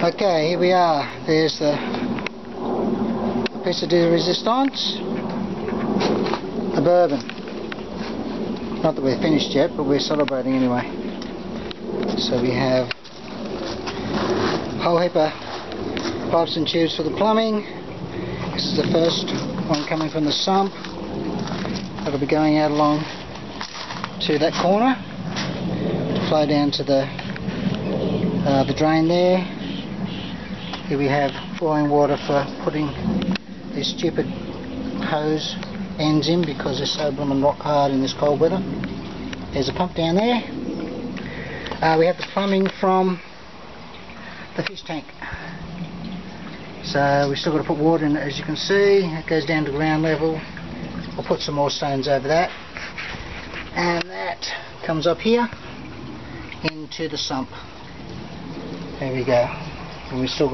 Okay, here we are. There's the piece de resistance, the bourbon. Not that we're finished yet, but we're celebrating anyway. So we have a whole heap of pipes and tubes for the plumbing. This is the first one coming from the sump. That'll be going out along to that corner to flow down to the drain there. Here we have boiling water for putting these stupid hose ends in because they're so blooming rock hard in this cold weather. There's a pump down there. We have the plumbing from the fish tank. So we've still got to put water in it, as you can see. It goes down to ground level. I'll put some more stones over that. And that comes up here into the sump. There we go. And we've still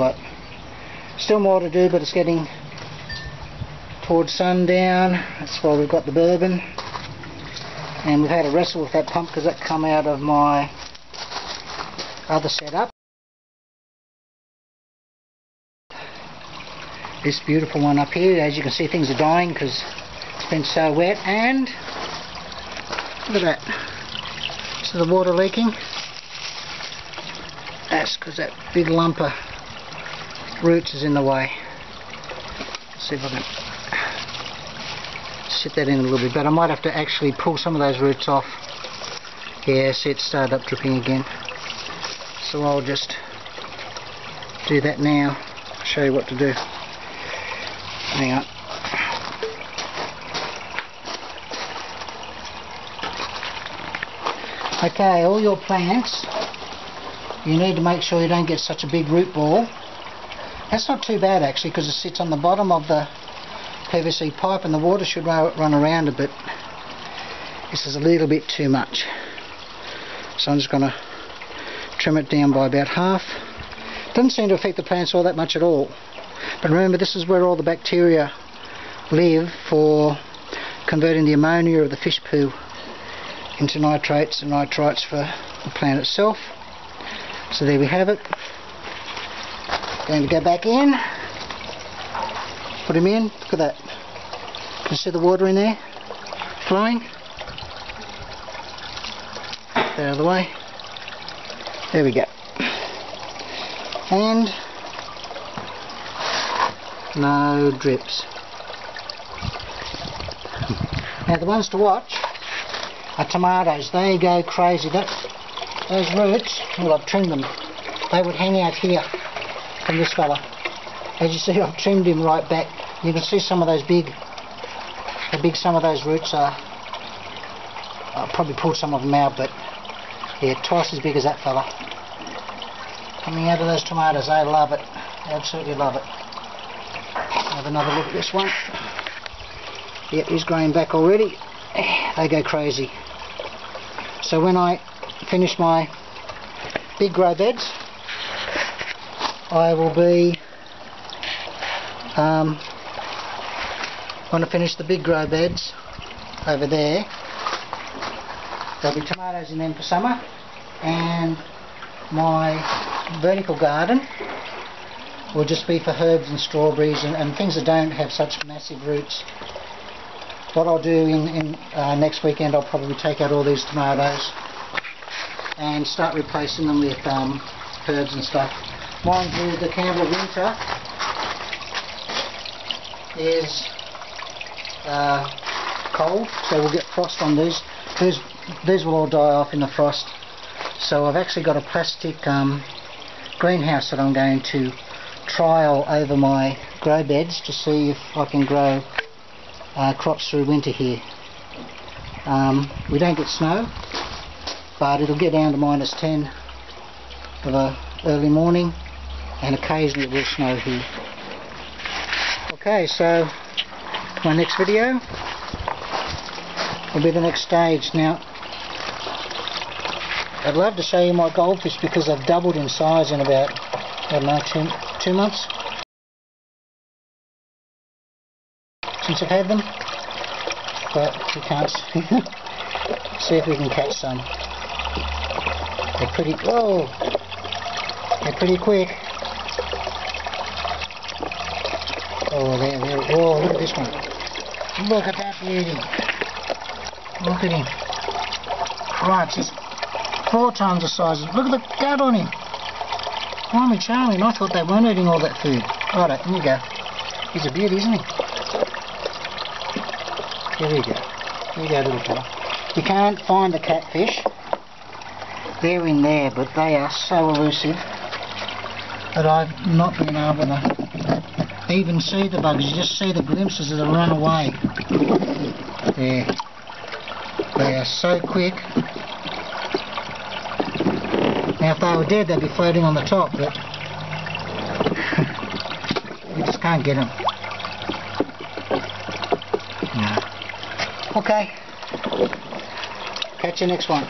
more to do, but it's getting towards sundown. That's why we've got the bourbon. And we've had a wrestle with that pump because that come out of my other setup. This beautiful one up here, as you can see, things are dying because it's been so wet. And look at that. So the water leaking. That's because that big lump of roots is in the way. Let's see if I can sit that in a little bit, but I might have to actually pull some of those roots off. Yeah, see, it started up dripping again. So I'll just do that now. I'll show you what to do. Hang on. Okay, all your plants, you need to make sure you don't get such a big root ball. That's not too bad actually, because it sits on the bottom of the PVC pipe and the water should run around it, but this is a little bit too much. So I'm just going to trim it down by about half. Doesn't seem to affect the plants all that much at all. But remember, this is where all the bacteria live for converting the ammonia of the fish poo into nitrates and nitrites for the plant itself. So there we have it. Going to go back in, put him in. Look at that. Can you see the water in there flowing? Out of the way. There we go. And no drips. Now the ones to watch are tomatoes. They go crazy. Those roots, well, I've trimmed them. They would hang out here from this fella. As you see, I've trimmed him right back. You can see some of those how big some of those roots are. I'll probably pull some of them out, but yeah, twice as big as that fella. Coming out of those tomatoes, they love it. They absolutely love it. Have another look at this one. Yep, he's growing back already. They go crazy. So when I finish my big grow beds, I will be when I finish the big grow beds over there, there'll be tomatoes in them for summer, and my vertical garden will just be for herbs and strawberries and things that don't have such massive roots. What I'll do in next weekend, I'll probably take out all these tomatoes and start replacing them with herbs and stuff. Mind you, the Campbell winter is cold, so we'll get frost on these. These will all die off in the frost. So I've actually got a plastic greenhouse that I'm going to trial over my grow beds to see if I can grow crops through winter here. We don't get snow, but it'll get down to -10 for the early morning, and occasionally it will snow here. Okay, so my next video will be the next stage. Now, I'd love to show you my goldfish because they've doubled in size in about, I don't know, 2 months since I've had them, but we can't see if we can catch some. They're pretty, whoa, they're pretty quick. Oh, there. Oh, look at this one. Look at that beauty. Look at him. Right, he's 4 times the size. Look at the gut on him. Blimey charming. I thought they weren't eating all that food. Righto, here you go. He's a beauty, isn't he? Here we go. Here you go, little fella. You can't find the catfish. They're in there, but they are so elusive that I've not been able to even see the buggers. You just see the glimpses that have run away. There. They are so quick. Now if they were dead they'd be floating on the top, but you just can't get them. No. Okay. Catch you next one.